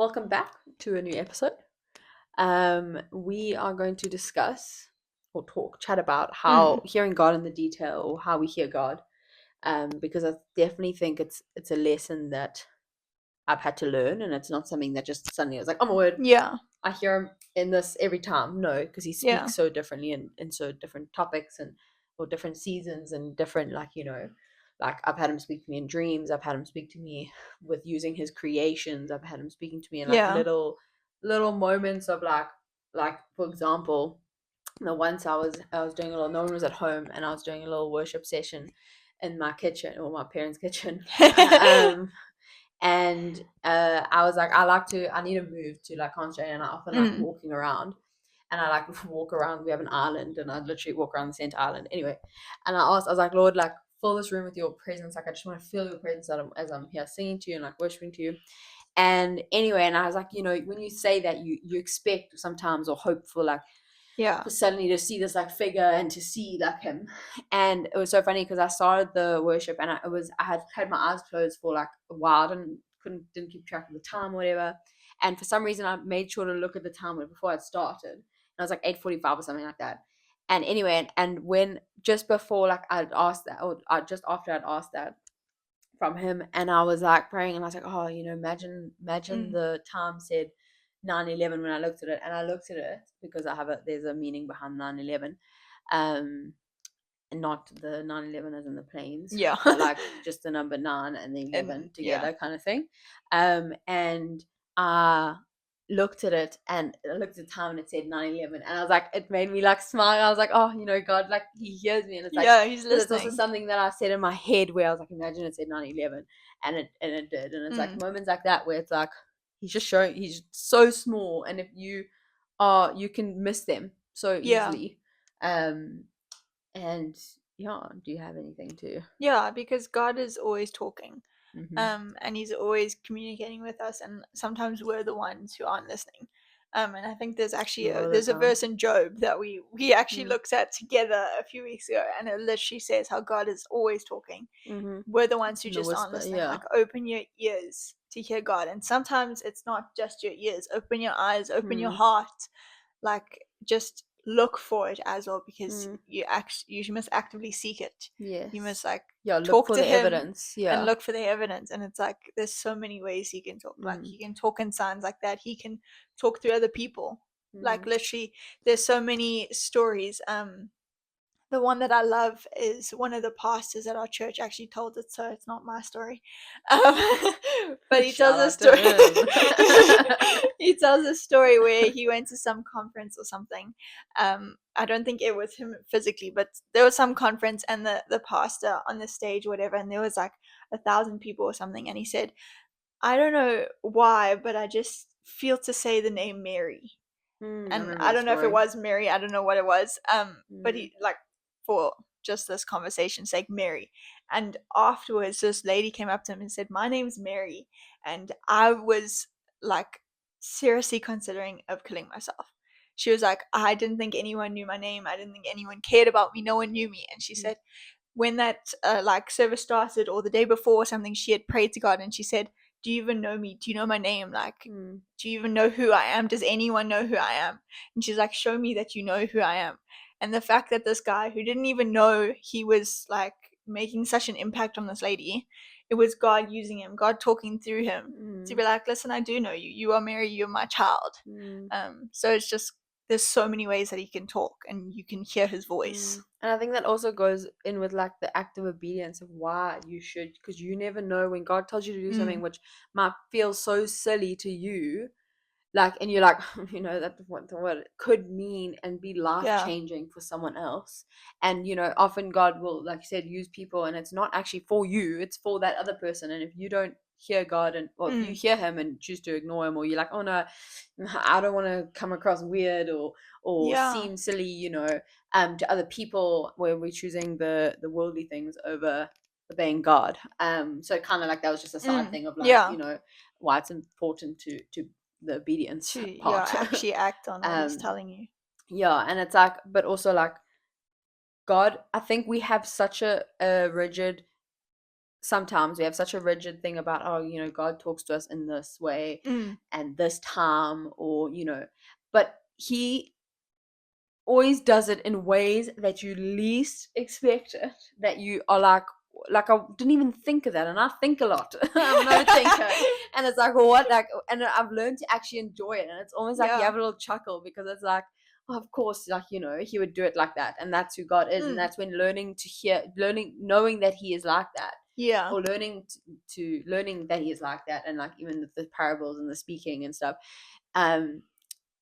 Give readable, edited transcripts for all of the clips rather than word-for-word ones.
Welcome back to a new episode. We are going to discuss or chat about how Mm, hearing God in the detail, or how we hear God. Because I definitely think it's a lesson that I've had to learn, and it's not something that just suddenly I was like, oh my word, yeah, I hear him in this every time. No, because he yeah, speaks so differently in so different topics and or different seasons and different like I've had him speak to me in dreams. I've had him speak to me with using his creations. I've had him speaking to me in like yeah. little moments of like for example, once I was doing a little. No one was at home, and I was doing a little worship session in my kitchen or my parents' kitchen. um, and I was like, I need to move to like concentrate, and I often like Mm, walking around, and I like walk around. We have an island, and I literally walk around the center island. Anyway, and I was like, Lord, like fill this room with your presence. Like I just want to feel your presence as I'm here singing to you and like worshiping to you. And anyway, and I was like, when you say that, you expect sometimes or hope for like yeah. for suddenly to see this like figure and to see like him. And it was so funny because I started the worship, and I had had my eyes closed for like a while and didn't keep track of the time or whatever. And for some reason I made sure to look at the time before I'd started. And I was like 8:45 or something like that. And anyway, and when just before like I'd asked that, or just after I'd asked that from him, and I was like praying, and I was like, oh, imagine Mm, the time said 9/11 when I looked at it. And I looked at it because there's a meaning behind 9/11. um and not the 9/11 as in the planes, yeah. but like just the number 9 and the And 11 yeah. together kind of thing. And I looked at it, and I looked at the time, and it said 9/11, and I was like, it made me like smile. I was like, oh, God, like he hears me. And it's like, Yeah, he's because it's also listening. something that I said in my head, where I was like, imagine it said 9/11, and it did. And it's like Mm, moments like that where it's like he's so small, and if you can miss them so yeah. easily. Um and yeah, do you have anything to? Yeah, because God is always talking. Mm-hmm. And he's always communicating with us, and sometimes we're the ones who aren't listening. And I think there's A actually lot of the there's a time. verse in Job that we actually Mm-hmm. looked at together a few weeks ago, and it literally says how God is always talking. Mm-hmm. We're the ones who The just aren't whisper, listening. yeah. Like, open your ears to hear God. And sometimes it's not just your ears, open your eyes, open your Mm. heart. Like, just look for it as well, because Mm. you must actively seek it. You Yes. must like Yeah, look talk for to the him evidence. and Yeah. look for the evidence. And it's like there's so many ways he can talk. Like, Mm. he can talk in signs like that. He can talk through other people. Like, Mm. literally, there's so many stories. The one that I love is one of the pastors at our church actually told it, so it's not my story. Um, but he tells Shout a out to story. him. He tells a story where he went to some conference or something. I don't think it was him physically, but there was some conference, and the pastor on the stage, whatever, and there was like 1,000 people or something, and he said, "I don't know why, but I just feel to say the name Mary." I And remember I that don't know if it story. was Mary, I don't know what it was. But Mm. he, like, for just this conversation's sake, Mary. And afterwards, this lady came up to him and said, "My name's Mary," and I was like seriously considering of killing myself. She was like, "I didn't think anyone knew my name. I didn't think anyone cared about me. No one knew me." And she Mm. said, when that like service started, or the day before or something, she had prayed to God, and she said, "Do you even know me? Do you know my name? Like, Mm. do you even know who I am? Does anyone know who I am?" And she's like, "Show me that you know who I am." And the fact that this guy who didn't even know he was like making such an impact on this lady, it was God using him, God talking through him to Mm. be like, "Listen, I do know you. You are Mary. You're my child." Mm. So it's just, there's so many ways that he can talk, and you can hear his voice. And I think that also goes in with like the active obedience of why you should, because you never know when God tells you to do something Mm, which might feel so silly to you, like, and you're like, that what it could mean and be life yeah. changing for someone else. And often God will, like you said, use people, and it's not actually for you, it's for that other person. And if you don't hear God, and or if you Mm, hear him and choose to ignore him, or you're like, oh no, I don't want to come across weird or yeah. seem silly, to other people, where we're choosing the worldly things over obeying God. So kind of like that was just a side thing of like, Yeah. why it's important to the obedience To, yeah, part. actually act on what he's um telling you. yeah, and it's like, but also like God, I think we have such a rigid sometimes we have such a rigid thing about, oh, God talks to us in this way and this time, or but he always does it in ways that you least expect it, that you are like, I didn't even think of that, and I think a lot. I'm an overthinker, and it's like, what, like, and I've learned to actually enjoy it, and it's almost like you have a little chuckle, because it's like, oh, of course, like, he would do it like that, and that's who God is. And that's when knowing that he is like that, or learning that he is like that, and like even the parables and the speaking and stuff,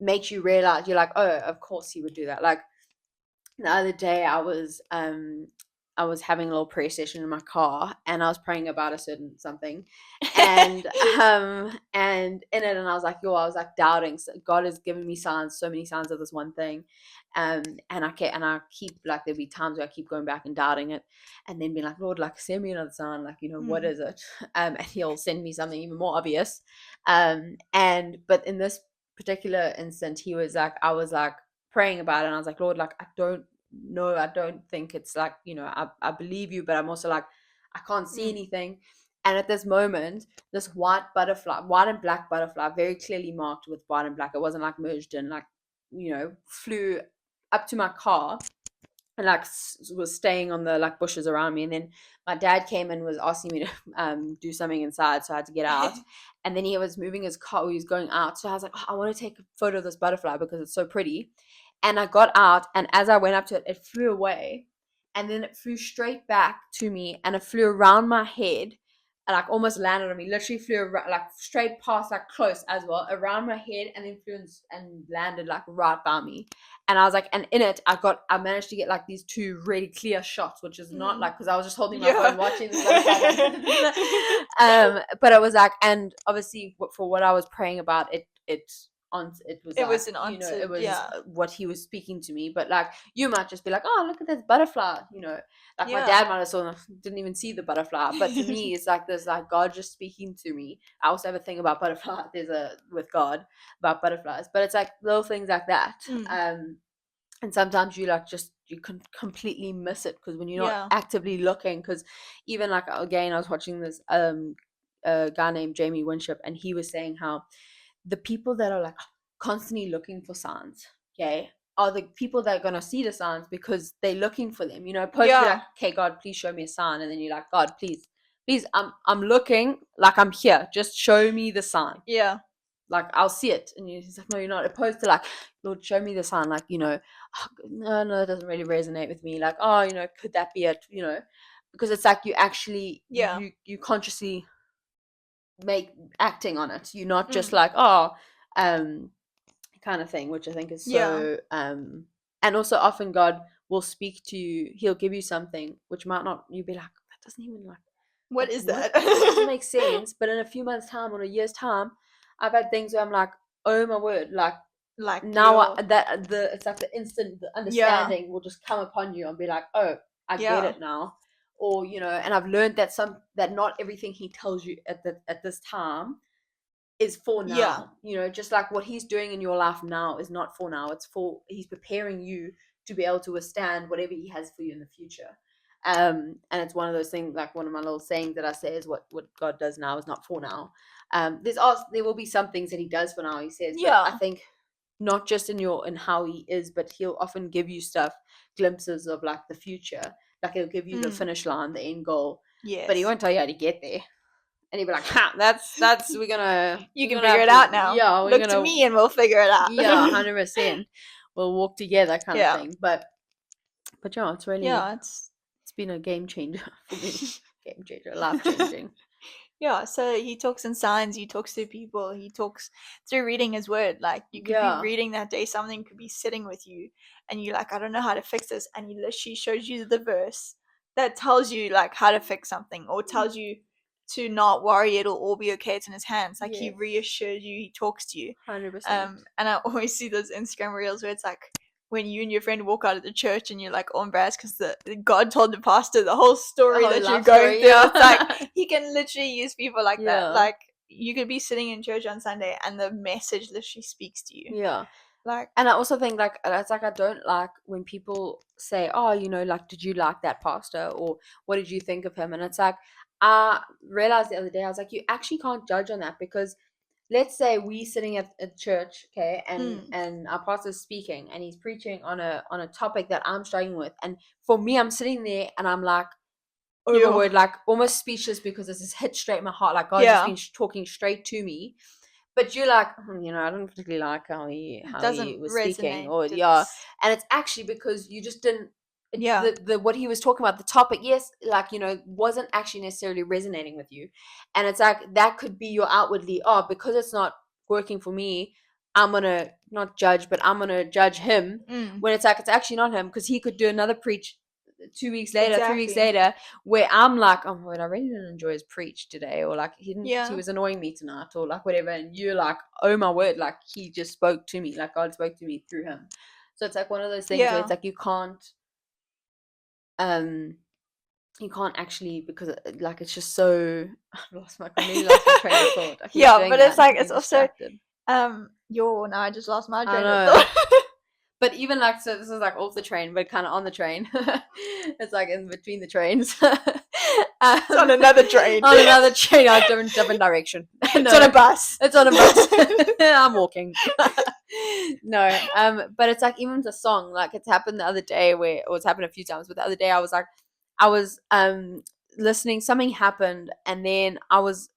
makes you realize, you're like, oh, of course he would do that. Like the other day, I was having a little prayer session in my car, and I was praying about a certain something, and and in it, and I was like, I was like doubting. So God has given me signs, so many signs of this one thing, and I keep, like, there'll be times where I keep going back and doubting it, and then being like, Lord, like, send me another sign, like, what is it? And he'll send me something even more obvious, but in this particular instant, I was like praying about it, and I was like, Lord, like, I don't think it's like, I believe you, but I'm also like, I can't see anything. And at this moment, this white and black butterfly, very clearly marked with white and black, it wasn't like merged in, like, flew up to my car, and like was staying on the like bushes around me. And then my dad came and was asking me to do something inside, so I had to get out. And then he was moving his car, he was going out, so I was like, oh, I want to take a photo of this butterfly because it's so pretty. And I got out, and as I went up to it, it flew away, and then it flew straight back to me, and it flew around my head, and like almost landed on me. Literally flew around, like straight past, like close as well, around my head, and then flew and landed like right by me. And I was like, and in it, I managed to get like these two really clear shots, which is not like, because I was just holding my phone watching this. But it was like, and obviously for what I was praying about, it was an answer. It was what he was speaking to me. But like, you might just be like, oh, look at this butterfly, like my dad might have didn't even see the butterfly, but to me it's like this, like God just speaking to me. I also have a thing about butterflies, with God about butterflies, but it's like little things like that. And sometimes you can completely miss it, because when you're not actively looking, because even like, again, I was watching this a guy named Jamie Winship, and he was saying how the people that are like constantly looking for signs, okay, are the people that are gonna see the signs because they're looking for them. You're like, okay, God, please show me a sign, and then you're like, God, please, I'm looking, like, I'm here, just show me the sign. Like, I'll see it. And he's like, no, you're not. Opposed to like, Lord, show me the sign. Like, oh, no, it doesn't really resonate with me. Like, oh, could that be it? Because it's like you actually, you consciously acting on it. You're not just like, oh, kind of thing, which I think is so, and also often God will speak to you. He'll give you something which might not, you'll be like, that doesn't even like, what is that? It doesn't make sense. But in a few months' time or a year's time, I've had things where I'm like, oh my word, like now it's like the instant understanding will just come upon you and be like, oh, I get it now. Or and I've learned that not everything he tells you at this time is for now. Just like what he's doing in your life now is not for now. He's preparing you to be able to withstand whatever he has for you in the future. And it's one of those things, like one of my little sayings that I say is, what God does now is not for now. There will be some things that he does for now, he says, but I think not just in how he is, but he'll often give you glimpses of like the future. Like he'll give you the finish line, the end goal, but he won't tell you how to get there. And he'd be like, that's you can figure it out now. Yeah, look to me and we'll figure it out. Yeah, 100%. We'll walk together, kind of thing. But yeah, it's really it's been a game changer for me. Game changer, life changing. Yeah, so he talks in signs, he talks to people, he talks through reading his word. Like, you could be reading that day, something could be sitting with you, and you're like, I don't know how to fix this, and he literally shows you the verse that tells you like how to fix something, or tells you to not worry, it'll all be okay, it's in his hands. Like, he reassures you, he talks to you. 100%. And I always see those Instagram reels where it's like, when you and your friend walk out of the church and you're like all embarrassed because God told the pastor the whole story that you're going through. It's like, he can literally use people like that. Like, you could be sitting in church on Sunday and the message literally speaks to you. Like, and I also think like, it's like, I don't like when people say, oh, like, did you like that pastor, or what did you think of him? And it's like, I realized the other day, I was like, you actually can't judge on that, because let's say we sitting at church, okay, and our pastor's speaking and he's preaching on a topic that I'm struggling with, and for me, I'm sitting there and I'm like, oh my word, like almost speechless, because this has hit straight in my heart, like God's just been talking straight to me. But you're like, I don't particularly like how he was speaking, or and it's actually because you just didn't. The what he was talking about, the topic, yes, like wasn't actually necessarily resonating with you, and it's like that could be your outwardly, because it's not working for me, I'm gonna not judge, but I'm gonna judge him, when it's like it's actually not him, because he could do another preach 2 weeks later, 3 weeks later, where I'm like, oh my God, I really didn't enjoy his preach today, or like he was annoying me tonight, or like whatever, and you're like, oh my word, like he just spoke to me, like God spoke to me through him. So it's like one of those things where it's like you can't actually, because like it's just so I lost my train of thought. But it's like it's also now I just lost my train of thought. But even like, so this is like off the train, but kind of on the train. It's like in between the trains. It's on another train. On another train, different direction. It's on a bus. It's on a bus. I'm walking. No, but it's like even the song, like it's happened the other day, it's happened a few times, but the other day I was listening, something happened, and then I was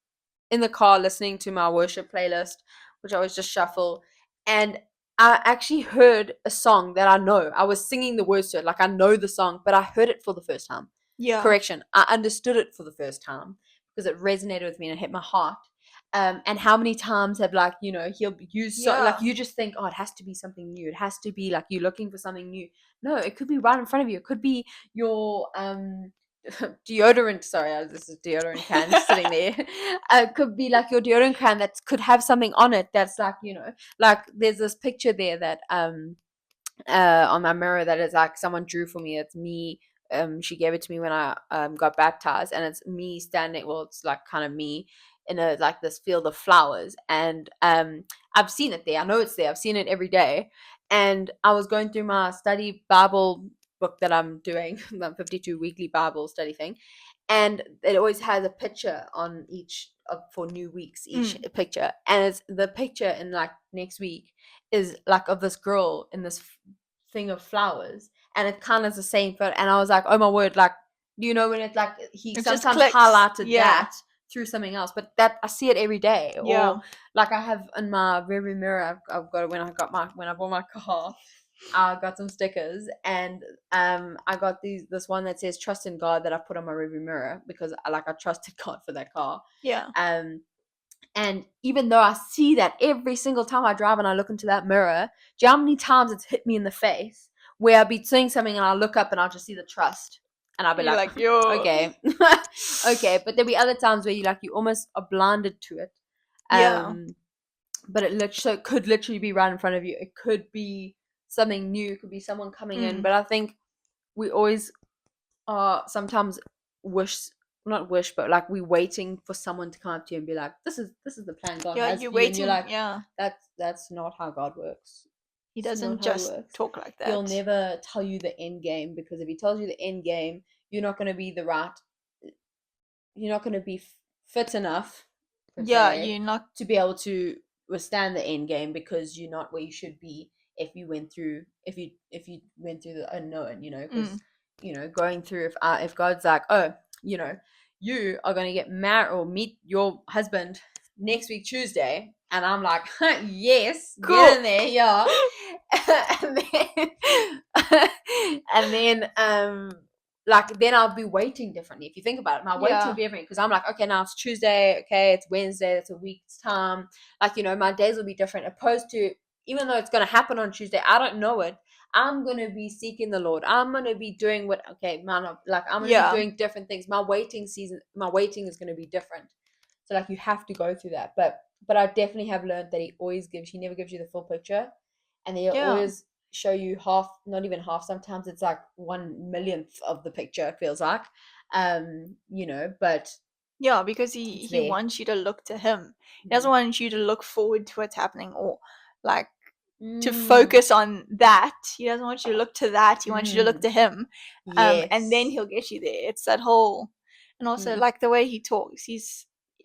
in the car listening to my worship playlist, which I always just shuffle, and I actually heard a song that I know. I was singing the words to it, like I know the song, but I heard it for the first time. Correction, I understood it for the first time, because it resonated with me and it hit my heart. And how many times have he'll use like you just think, oh, it has to be something new. It has to be like you're looking for something new. No, it could be right in front of you. It could be your deodorant. Sorry, this is deodorant can sitting there. Could be like your deodorant can that could have something on it that's like like there's this picture there that on my mirror that is like someone drew for me. It's me. She gave it to me when I got baptized, and it's me standing. Well, it's like kind of me in a like this field of flowers, and I've seen it there. I know it's there. I've seen it every day, and I was going through my study Bible book that I'm doing, the 52 weekly Bible study thing, and it always has a picture on each for new weeks, each picture, and it's the picture in like next week is like of this girl in this thing of flowers, and it kind of is the same photo, and I was like, oh my word, like when it's like he sometimes highlighted that through something else, but that I see it every day. Or like I have in my rearview mirror, I've got when I bought my car, I got some stickers, and I got this one that says trust in God that I put on my rearview mirror, because I trusted God for that car. And even though I see that every single time I drive and I look into that mirror, do you know how many times it's hit me in the face where I'll be saying something and I'll look up and I'll just see the trust, and I'll be like yo, okay. Okay, but there'll be other times where you almost are blinded to it. But it could literally be right in front of you. It could be something new. It could be someone coming in. But I think we always sometimes not wish, but like we're waiting for someone to come up to you and be like, this is the plan God has. You're waiting. You're like, that's not how God works. He doesn't just talk like that. He'll never tell you the end game, because if he tells you the end game, you're not going to be you're not going to be fit enough. You're not to be able to withstand the end game, because you're not where you should be if you went through the unknown. Because going through, if God's like, oh, you are going to get married or meet your husband next week Tuesday, and I'm like, yes, cool. Get in there, and then then I'll be waiting differently. If you think about it, my waiting will be different, because I'm like, okay, now it's Tuesday, okay, it's Wednesday, that's a week's time. My days will be different, opposed to, even though it's going to happen on Tuesday, I don't know it, I'm going to be seeking the Lord. I'm going to be doing I'm going to be doing different things. My waiting is going to be different. So you have to go through that. But I definitely have learned that he never gives you the full picture, and he'll always show you half, not even half. Sometimes it's like 1/1,000,000th of the picture, it feels like. But because he wants you to look to him. He doesn't want you to look forward to what's happening, or to focus on that. He doesn't want you to look to that. He wants you to look to him. And then he'll get you there. It's that whole, And also, Mm. like, the way he talks,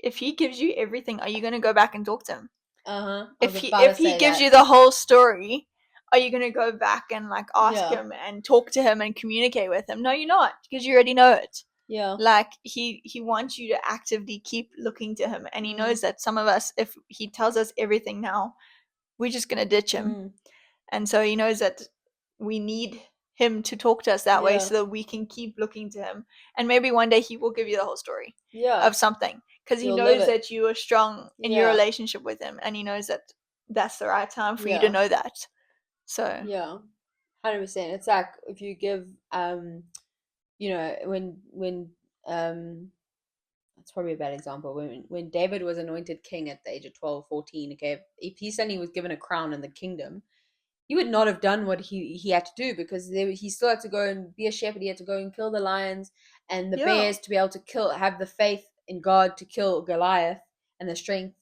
if he gives you everything, are you going to go back and talk to him? I If was he about to if he say gives that. you the whole story, are you going to go back and, like, ask Yeah. him and talk to him and communicate with him? No, you're not, because you already know it. Yeah. Like, he wants you to actively keep looking to him, and he knows that some of us, if he tells us everything now, we're just going to ditch him. And so he knows that we need him to talk to us that way, Yeah. so that we can keep looking to him, and maybe one day he will give you the whole story Yeah. of something, because he You'll live knows it. that you are strong in your Yeah. relationship with him, and he knows that that's the right time for you to Yeah. know that. So Yeah. 100%. It's like if you give you know, when that's probably a bad example. When David was anointed king at the age of 12, 14, okay, if he suddenly was given a crown in the kingdom, he would not have done what he had to do, because he still had to go and be a shepherd. He had to go and kill the lions and the Yeah. bears to be able to have the faith in God to kill Goliath, and the strength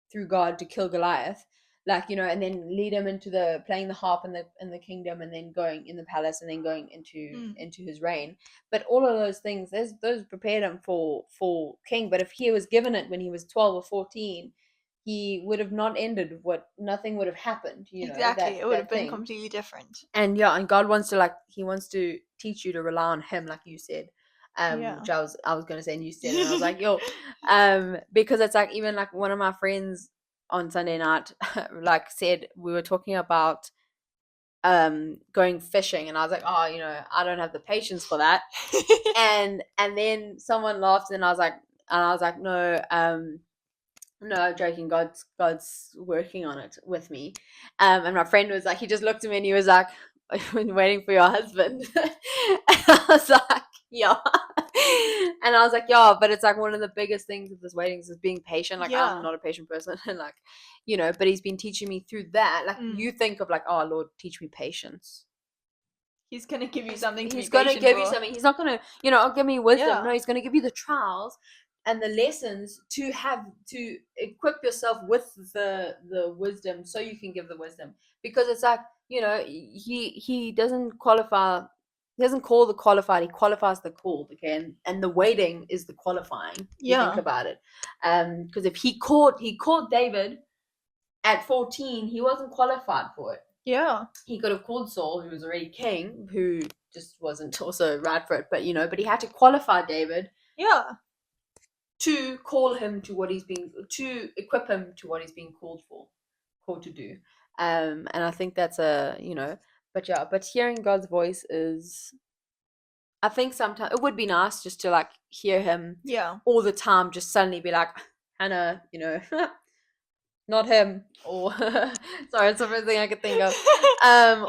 through God to kill Goliath. Like, you know, and then lead him into the playing the harp in the kingdom, and then going in the palace, and then going into his reign. But all of those things, those prepared him for king. But if he was given it when he was 12 or 14, he would have not ended nothing would have happened, you know. exactly, it would have been thing. completely different. And yeah, and God wants to, he wants to teach you to rely on him, like you said. Yeah. Which I was gonna say, and you said, and I was like, yo, because it's like, even like one of my friends on Sunday night, like, said, we were talking about going fishing, and I was like, oh, you know, I don't have the patience for that. and then someone laughed, and I was like, no, I'm joking. God's working on it with me. And my friend was like, he just looked at me and he was like, I've been waiting for your husband. And I was like, yeah. And I was like, yeah, but it's like one of the biggest things of this waiting is being patient. Like, Yeah. I'm not a patient person. And like, you know, but he's been teaching me through that. Like, you think of like, oh, Lord, teach me patience. He's gonna give you something to He's be going to patient give you for. something. He's not going to, you know, give me wisdom. Yeah. No, he's going to give you the trials and the lessons to equip yourself with the wisdom, so you can give the wisdom. Because it's like, you know, he doesn't qualify. He doesn't call the qualified. He qualifies the called. Okay, and the waiting is the qualifying. You think Yeah. about it. Because if he called David at 14, he wasn't qualified for it. Yeah. He could have called Saul, who was already king, who just wasn't also right for it. But, you know, but he had to qualify David Yeah. to call him to equip him to what he's being called to do. And I think that's but hearing God's voice is, I think sometimes it would be nice just to like hear him Yeah. all the time, just suddenly be like, Hannah, you know, not him, or sorry, it's the first thing I could think of.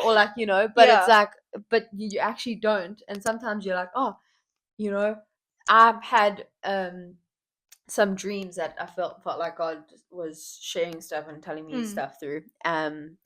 Or like, you know, but it's like, but you actually don't. And sometimes you're like, oh, you know, I've had some dreams that I felt like God was sharing stuff and telling me stuff through. And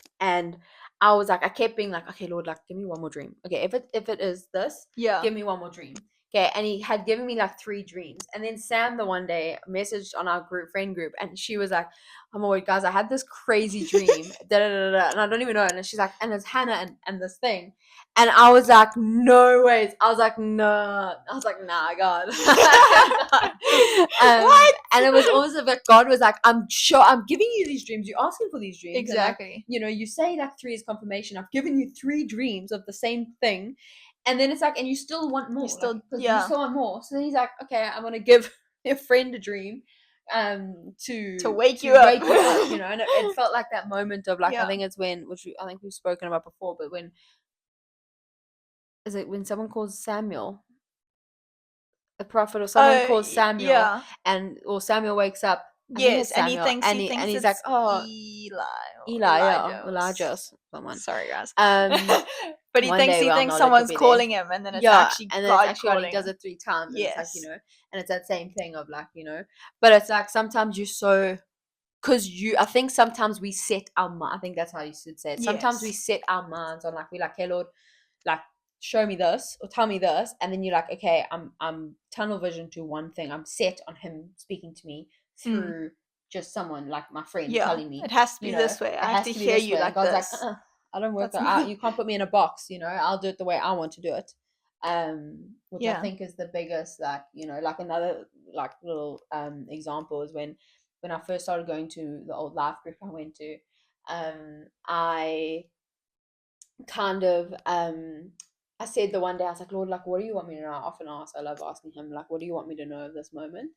I was like, I kept being like, okay, Lord, like, give me one more dream. Okay, if it is this, Yeah. give me one more dream. Okay, and he had given me like 3 dreams. And then Sam the one day messaged on our friend group, and she was like, oh my word, guys, I had this crazy dream. Da, da, da, da, and I don't even know it. And she's like, and it's Hannah and this thing. And I was like, no ways. I was like, no. I was like, nah, God. What? And it was almost like God was like, I'm sure I'm giving you these dreams. You're asking for these dreams. Exactly. And like, you know, you say like 3 is confirmation. I've given you 3 dreams of the same thing. And then it's like, and you still want more. You still want more. So then he's like, okay, I'm gonna give your friend a dream, to wake you up. You know. And it felt like that moment of like, I think it's when, I think we've spoken about before, but when someone calls Samuel a prophet, or someone calls Samuel, or Samuel wakes up. Yes, and he thinks and he's like, oh, Elijah, someone. Sorry, guys. But he thinks someone's calling him, and then it's actually and then God it's actually calling he does him. it 3 times. And Yes. it's like, you know, and it's that same thing of like, you know, but it's like sometimes you're so, because I think sometimes we set our mind. I think that's how you should say it. Sometimes we set our minds on like, we're like, hey Lord, like, show me this or tell me this, and then you're like, okay, I'm tunnel vision to one thing. I'm set on him speaking to me through just someone like my friend telling me it has to be you know, this way. I have to be hear this you way. like God's this. like, I don't work that out. You can't put me in a box. You know, I'll do it the way I want to do it. which I Yeah. think is the biggest, like, like another like little example is when I first started going to the old life group I went to. I kind of I said the one day, I was like, Lord, like, what do you want me to know? I often ask, I love asking him, like, what do you want me to know of this moment?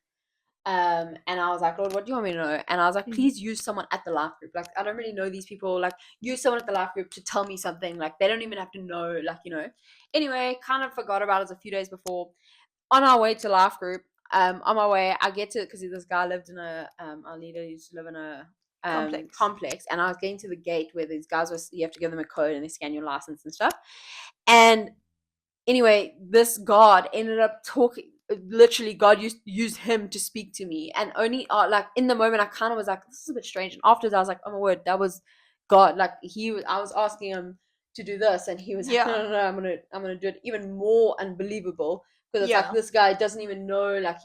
And I was like, Lord, what do you want me to know? And I was like, please use someone at the life group. Like, I don't really know these people. Like, use someone at the life group to tell me something. Like, they don't even have to know, like, Anyway, kind of forgot about it a few days before. On our way to life group, on my way, I get to, because this guy lived in our leader used to live in a complex, and I was getting to the gate where these guys you have to give them a code and they scan your license and stuff. And anyway, this God ended up talking. Literally, God used him to speak to me, and only like in the moment, I kind of was like, "This is a bit strange." And afterwards, I was like, "Oh my word, that was God!" Like I was asking him to do this, and he was like, "No, no, no, I'm gonna do it." Even more unbelievable, because it's like this guy doesn't even know, like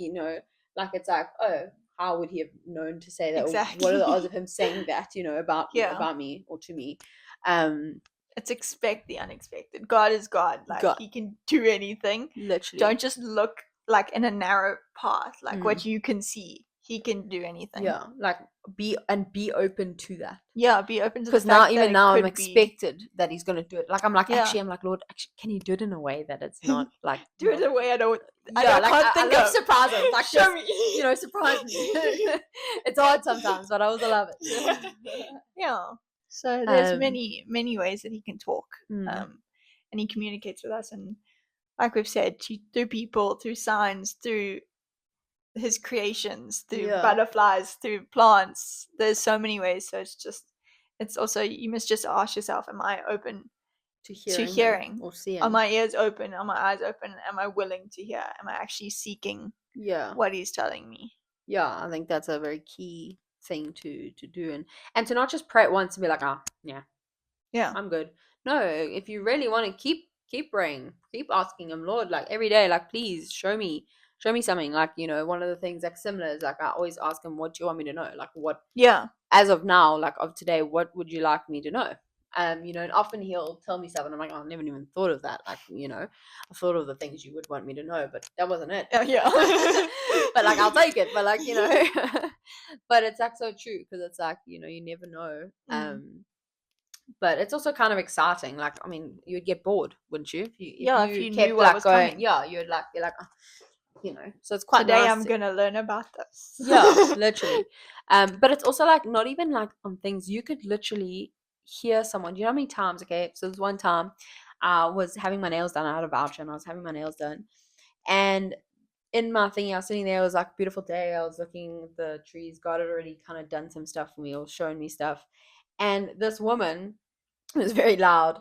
like it's like, oh, how would he have known to say that? Exactly. What are the odds of him saying that? About me or to me? It's expect the unexpected. God is God. Like, God. he can do anything. Literally. Don't just look like in a narrow path, like what you can see. He can do anything. Yeah, like be open to that. Yeah, be open to the Because fact now, even that now, it I'm could be. expected that he's gonna do it. Like, I'm like, Yeah. actually, I'm like, Lord, actually, can you do it in a way that it's not like Do it in a way I like, can't think I love of. surprises. Like, Show just, me. surprise me. It's hard sometimes, but I also love it. Yeah. So there's Um, many ways that he can talk, mm, and he communicates with us, and like we've said, through people, through signs, through his creations, through Yeah. butterflies, through plants. There's so many ways. So it's also, you must just ask yourself, am I open to to hearing hearing? or seeing. Are my ears open? Are my eyes open? Am I willing to hear? Am I actually seeking what he's telling me? Yeah, I think that's a very key thing to do, and to not just pray at once and be like, yeah, I'm good. No, if you really want to keep praying, keep asking him, Lord, like every day, like, please show me something. Like, one of the things like similar is like I always ask him, what do you want me to know? Like, what as of now, like of today, what would you like me to know? And often he'll tell me stuff and I'm like, oh, I never even thought of that. Like, I thought of the things you would want me to know, but that wasn't it. Yeah. But like, I'll take it. But like, but it's like so true, because it's like, you never know. But it's also kind of exciting. Like, I mean, you'd get bored, wouldn't you? If you kept knew what like was going, coming. yeah, you're like, so it's quite Today nice. I'm gonna learn about this. Yeah, literally. But it's also like not even like on things you could literally hear someone. Do you know how many times? Okay, so there's one time I was having my nails done. I had a voucher and I was having my nails done, and in my thingy, I was sitting there. It was like a beautiful day. I was looking at the trees. God had already kind of done some stuff for me, or shown me stuff. And this woman, it was very loud,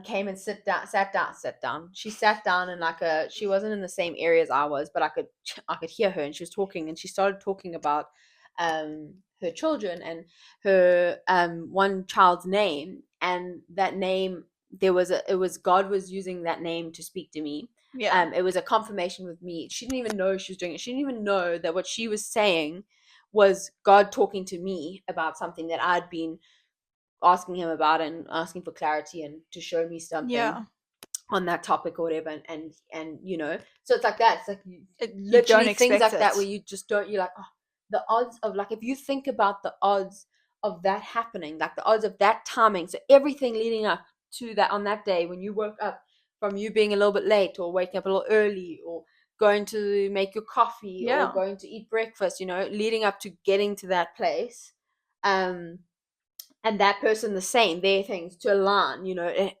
came and sat down. She sat down in like she wasn't in the same area as I was, but I could hear her, and she was talking, and she started talking about her children and her one child's name, and that name, it was God was using that name to speak to me. It was a confirmation with me. She didn't even know she was doing it. She didn't even know that what she was saying was God talking to me about something that I'd been asking him about and asking for clarity and to show me something on that topic or whatever. And so it's like that. It's like literally things like that where you just don't, you're like, oh, the odds of, like, if you think about the odds of that happening, like the odds of that timing, so everything leading up to that on that day when you woke up, from you being a little bit late or waking up a little early or going to make your coffee or going to eat breakfast, leading up to getting to that place, and that person the same, their things to align,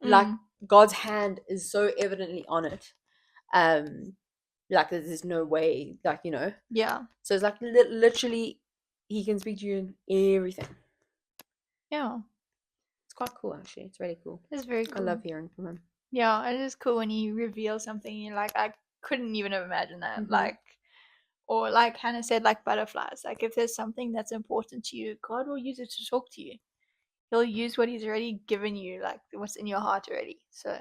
like God's hand is so evidently on it. Like there's no way, like, so it's like literally he can speak to you in everything. It's quite cool, actually. It's really cool. It's very cool. I love hearing from him. Yeah, it is cool when he reveals something. You're like, I couldn't even have imagined that. Like, or like Hannah said, like butterflies. Like, if there's something that's important to you, God will use it to talk to you. He'll use what he's already given you, like what's in your heart already. So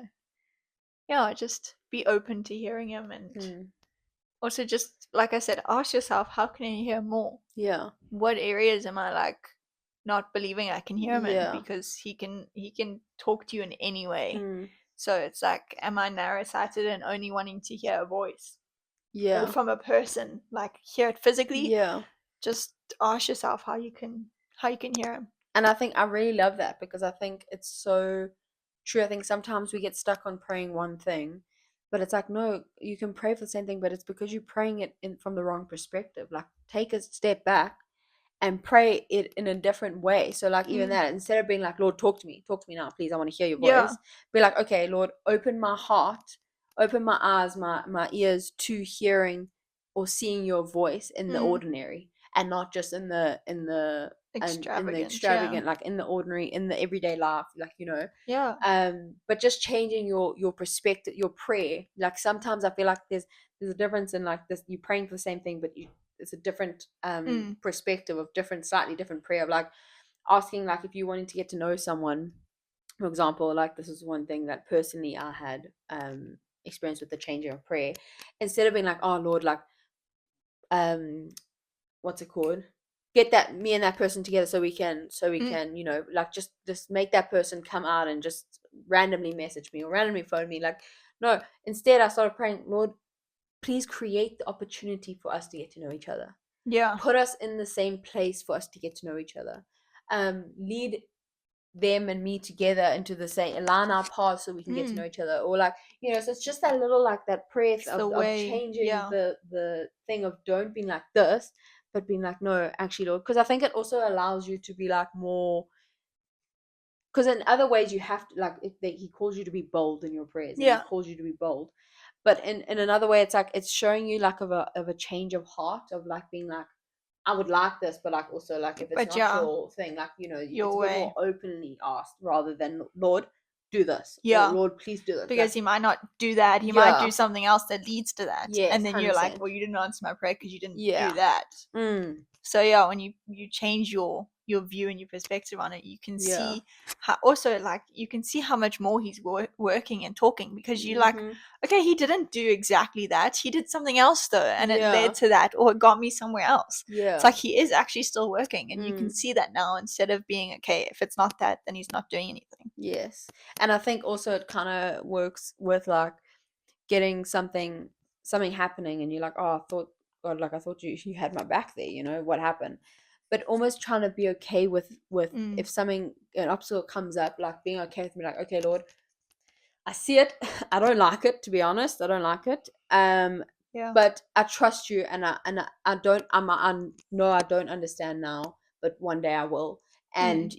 yeah, just be open to hearing him, and also just, like I said, ask yourself, how can I hear more? Yeah. What areas am I like not believing I can hear him in? Because he can talk to you in any way. So it's like, am I narrow-sighted and only wanting to hear a voice? Yeah. Or from a person, like hear it physically? Yeah. Just ask yourself how you can hear him. And I think I really love that, because I think it's so true. I think sometimes we get stuck on praying one thing, but it's like, no, you can pray for the same thing, but it's because you're praying it from the wrong perspective. Like, take a step back and pray it in a different way. So, like, even that, instead of being like, Lord, talk to me now, please, I want to hear your voice. Be like, okay, Lord, open my heart, open my eyes, my ears to hearing or seeing your voice in the ordinary, and not just in the extravagant, like in the ordinary, in the everyday life, like, but just changing your perspective, your prayer. Like, sometimes I feel like there's a difference in, like, this, you praying for the same thing, but it's a different perspective of slightly different prayer, of like asking, like, if you wanted to get to know someone, for example, like, this is one thing that personally I had experience with the changing of prayer. Instead of being like, oh Lord, like, what's it called, get that me and that person together so we can like, just make that person come out and just randomly message me or randomly phone me. Like, no, instead I started praying, Lord, please create the opportunity for us to get to know each other. Put us in the same place for us to get to know each other. Lead them and me together into the same, align our paths so we can get to know each other. Or, like, so it's just that little, like, that prayer of changing the thing of don't being like this, but being like, no, actually, Lord, because I think it also allows you to be like more, because in other ways you have to, like, he calls you to be bold in your prayers, and he calls you to be bold, but in another way, it's like, it's showing you, like, of a change of heart, of like being like, I would like this, but like, also, like, if it's not your thing, like, your it's a bit way. more openly asked, rather than, Lord, do this, or Lord, please do this, because like, he might not do that, he might do something else that leads to that. Yes, and then you're like, 100%. well, you didn't answer my prayer because you didn't Yeah. do that. So when you change your view and your perspective on it, you can see how, also, like, you can see how much more he's working and talking, because you like, okay, he didn't do exactly that, he did something else though, and it led to that, or it got me somewhere else. It's like he is actually still working, and you can see that now, instead of being, okay, if it's not that, then he's not doing anything. Yes. And I think also it kind of works with, like, getting something happening, and you're like, oh, I thought, God, like, I thought you had my back there, what happened? But almost trying to be okay with if something, an obstacle comes up, like, being okay with me, like, okay, Lord, I see it, I don't like it, to be honest, I don't like it, but I trust you, and I don't, I know I don't understand now, but one day I will, and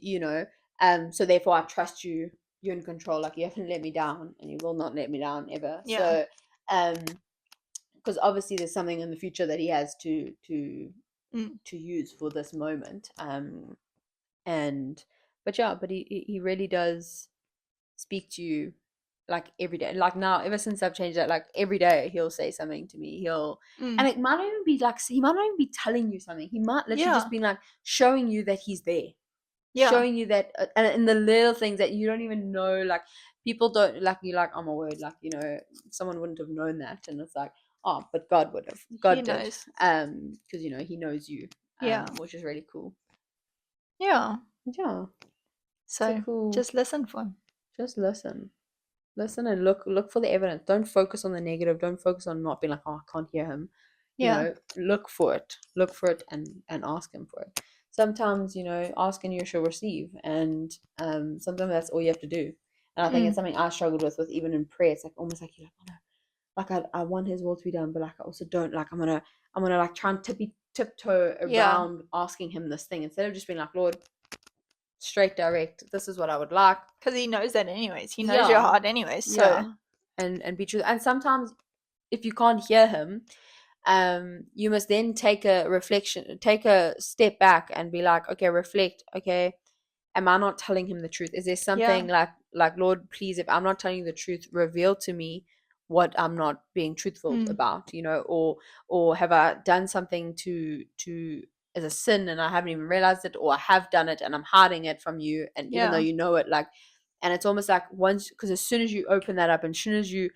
so therefore I trust you, you're in control, like, you haven't let me down, and you will not let me down ever. So because obviously there's something in the future that he has to use for this moment, but he really does speak to you, like, every day. Like, now, ever since I've changed that, like, every day he'll say something to me, and it might not even be like, he might not even be telling you something, he might literally just be like showing you that he's there, showing you that, and in the little things that you don't even know, like, people don't, like, you're like, oh my word, like, someone wouldn't have known that, and it's like, oh, but God would have, God did, because he knows you, which is really cool. So cool. just listen for him. Just listen and look for the evidence. Don't focus on the negative. Don't focus on not being like, oh, I can't hear him. Look for it and ask him for it. Sometimes, ask and you shall receive, and sometimes that's all you have to do. And I think it's something I struggled with even in prayer. It's like, almost like, you're like, oh no, like, I want his will to be done, but like, I also don't, like, I'm gonna like try and tiptoe around asking him this thing, instead of just being like, Lord, straight, direct, this is what I would like, because he knows that anyways, he knows your heart anyways, so and be true. And sometimes if you can't hear him, you must then take a step back and be like, okay, reflect, okay, am I not telling him the truth? Is there something like, Lord, please, if I'm not telling you the truth, reveal to me what I'm not being truthful about, or have I done something to as a sin and I haven't even realized it, or I have done it and I'm hiding it from you, and even though you know it, like, and it's almost like, once, because as soon as you open that up, and as soon as you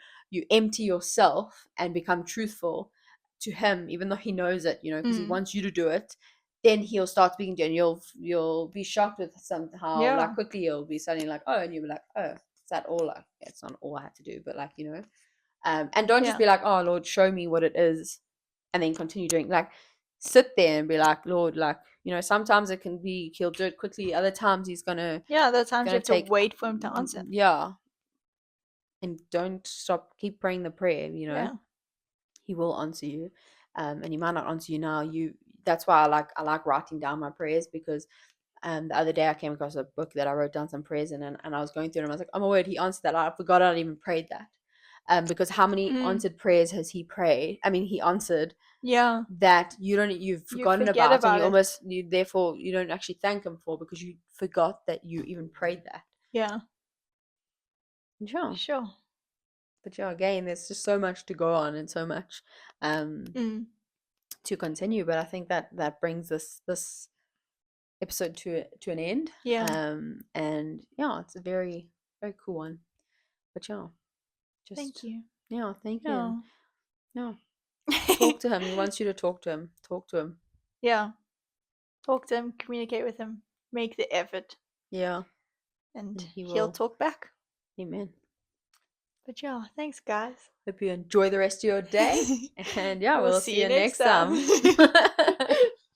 empty yourself and become truthful to him, even though he knows it, because he wants you to do it, then he'll start speaking to you, and you'll be shocked with somehow, like, quickly you'll be suddenly like, oh, and you'll be like, oh, Is that all? Like, it's not all I had to do, but like, you know, and don't just Yeah. be like, oh Lord, show me what it is, and then continue doing. Like, sit there and be like, Lord, like, you know, sometimes it can be he'll do it quickly. Other times he's gonna Yeah, there are times you gonna have to take wait for him to answer. yeah, and don't stop. Keep praying the prayer. You know, Yeah. he will answer you, and he might not answer you now. That's why I like writing down my prayers, because the other day I came across a book that I wrote down some prayers in, and I was going through it and I was like, oh my word, he answered that. I forgot I'd even prayed that. Because how many answered prayers has he prayed? I mean, he answered Yeah. that you've forgotten forget about, and about it. therefore you don't actually thank him for, because you forgot that you even prayed that. Yeah. Sure. Sure. But yeah, again, there's just so much to go on and so much to continue. But I think that brings this episode to an end. Yeah. And yeah, it's a very, very cool one. But yeah, just Thank you. yeah, thank you. Yeah. Yeah. Talk to him. He wants you to talk to him. Talk to him. Yeah. Talk to him, communicate with him, make the effort, Yeah. and He he'll will. talk back. Amen. But yeah, thanks guys. Hope you enjoy the rest of your day. And yeah, we'll see you next time. time.